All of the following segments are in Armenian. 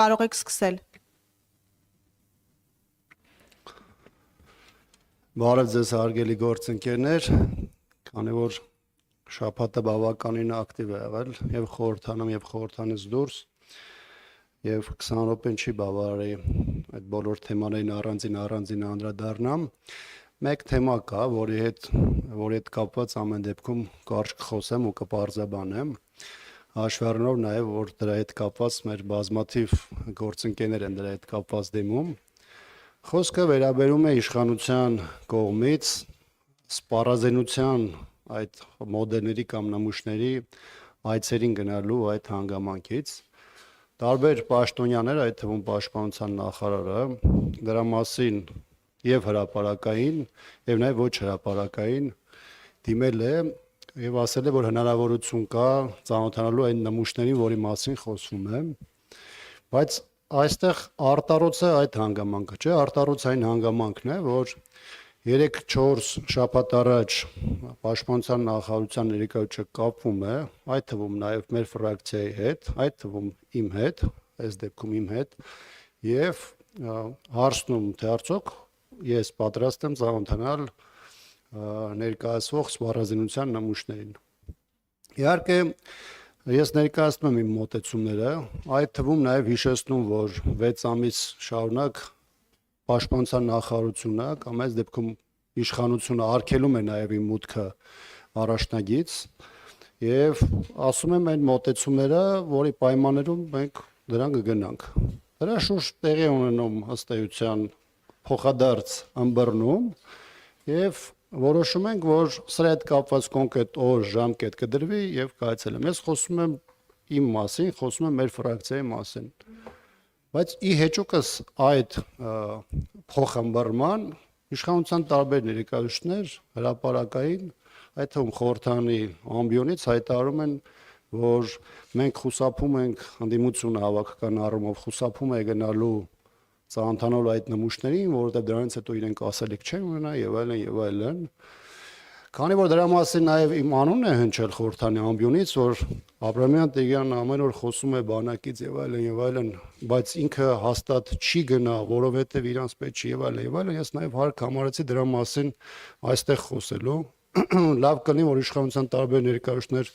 Կարող եք սկսել։ Բարև ձեզ հարգելի գործընկերներ, քանի որ շաբաթը բավականին ակտիվ է եղել եւ խորհրդանում եւ խորհրդանից դուրս եւ 20 րոպեն չի բավարարի այդ բոլոր թեմաներին առանձին անդրադառնամ։ Մեկ թեմա կա, որի հետ կապված ամեն դեպքում կարճ կխոսեմ ու կպարզաբանեմ։ Հաշվի առնելով նաեւ որ դրա հետ կապված մեր բազմաթիվ գործընկերներ են դրա հետ կապված դիմում։ Խոսքը վերաբերում է իշխանության կողմից սպառազինության այդ մոդելների կամ նմուշների այցերին գնալու այդ հանգամանքից տարբեր պաշտոնյաներ, այդ թվում պաշտպանության նախարարը դրա մասին եւ հրապարակային եւ նաեւ ոչ հրապարակային դիմել է եւ ասել է որ հնարավորություն կա ծանոթանալու այն նմուշներին, որի մասին խոսվում է, բայց այստեղ արտառոցը այդ հանգամանքը չէ, արտառոցային հանգամանքն է, որ 3-4 շաբաթ առաջ պաշտպանության նախարարության ներկայացուցիչը կապվում է, այդ թվում նաև մեր ֆրակցիայի հետ, այդ թվում իմ հետ, այս դեպքում իմ հետ, եւ հարցնում թե արդյոք ես պատրաստ եմ ծանոթանալ ներկայացվող սպառազինության նմուշներին։ Իհարկե ես ներկայացնում եմ իմ մոտեցումները, այդ թվում նաև հիշեցնում, որ 6 ամիս շարունակ պաշտպանության նախարարությունը կամ այս դեպքում իշխանությունը արգելում է նաև իմ մուտքը առաջնագից եւ ասում եմ այն մոտեցումները, որի պայմաններում մենք դրան կգնանք։ Դրա շուրջ տեղի ունենում ըստ էության փոխադարձ ըմբռնում եւ որոշում ենք, որ սրա հետ կապված կոնկրետ օր, ժամկետ կդրվի եւ կայացել եմ։ Ես խոսում եմ իմ մասին, խոսում եմ մեր ֆրակցիայի մասին։ Բայց ի հեճուկս այդ փոխըմբռնման իշխանության տարբեր ներկայացուցիչներ հրապարակային, այդ թվում խորհրդանի ամբիոնից հայտարարում են, որ մենք խուսափում ենք ընդդիմությունը հավաքական առումով խուսափում է գնալու ծանոթանալու այդ նմուշներին, որովհետև դրանից հետո իրենք ասելիք չեն ունենա եւ այլն եւ այլն։ Քանի որ դրա մասին նաեւ իմ անունն է հնչել խորհրդանի ամբիոնից, որ Աբրահամյան Տերյանը ամեն օր խոսում է բանակից եւ այլն, բայց ինքը հաստատ չի գնա, որովհետեւ իրանց պետք չի եւ այլն, ես նաեւ հարկ համարեցի դրա մասին այստեղ խոսելու։ Լավ կլինի, որ իշխանության տարբեր ներկայացուցիչներ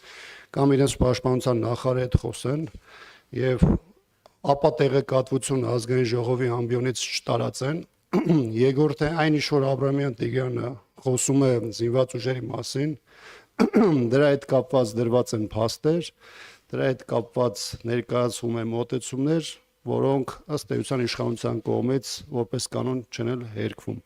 կամ իրենց պաշտպանության նախարարի հետ խոսեն եւ ապա տեղեկատվություն ազգային ժողովի ամբիոնից չտարածեն։ Երկրորդը այն ինչ որ Աբրահամյան Տերյանը խոսում է զինված ուժերի մասին, դրա հետ կապված դրված են փաստեր, դրա հետ կապված ներկայացում են մոտեցումներ, որոնք ըստ էության իշխանության կողմից որպես կանոն չեն էլ հերքվում։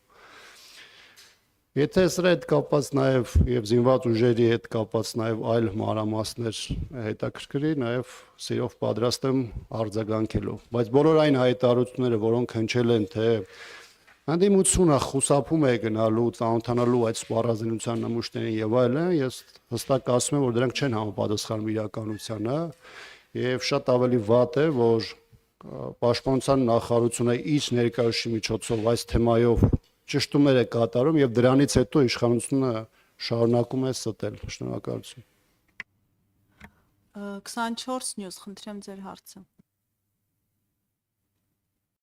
Եթե սրա հետ կապված նաև եւ զինված ուժերի հետ կապված նաև այլ մանրամասներ հետաքրքրի, նաև սիրով պատրաստ եմ արձագանքելու, բայց բոլոր այն հայտարարությունները, որոնք հնչել են, թե ընդդիմությունը խուսափում է գնալու ծանոթանալու այդ սպառազինության նմուշներին եւ այլն, ես հստակ ասում եմ, որ դրանք չեն համապատասխանում իրականությանը եւ շատ ավելի վատ է, որ պաշտպանության նախարարությունը իր ներկայացուցիչի միջոցով այս թեմայով ճշտումներ է կատարում եւ դրանից հետո իշխանությունը շարունակում է ստել։ Շնորհակալություն։ 24 News, խնդրեմ ձեր հարցը։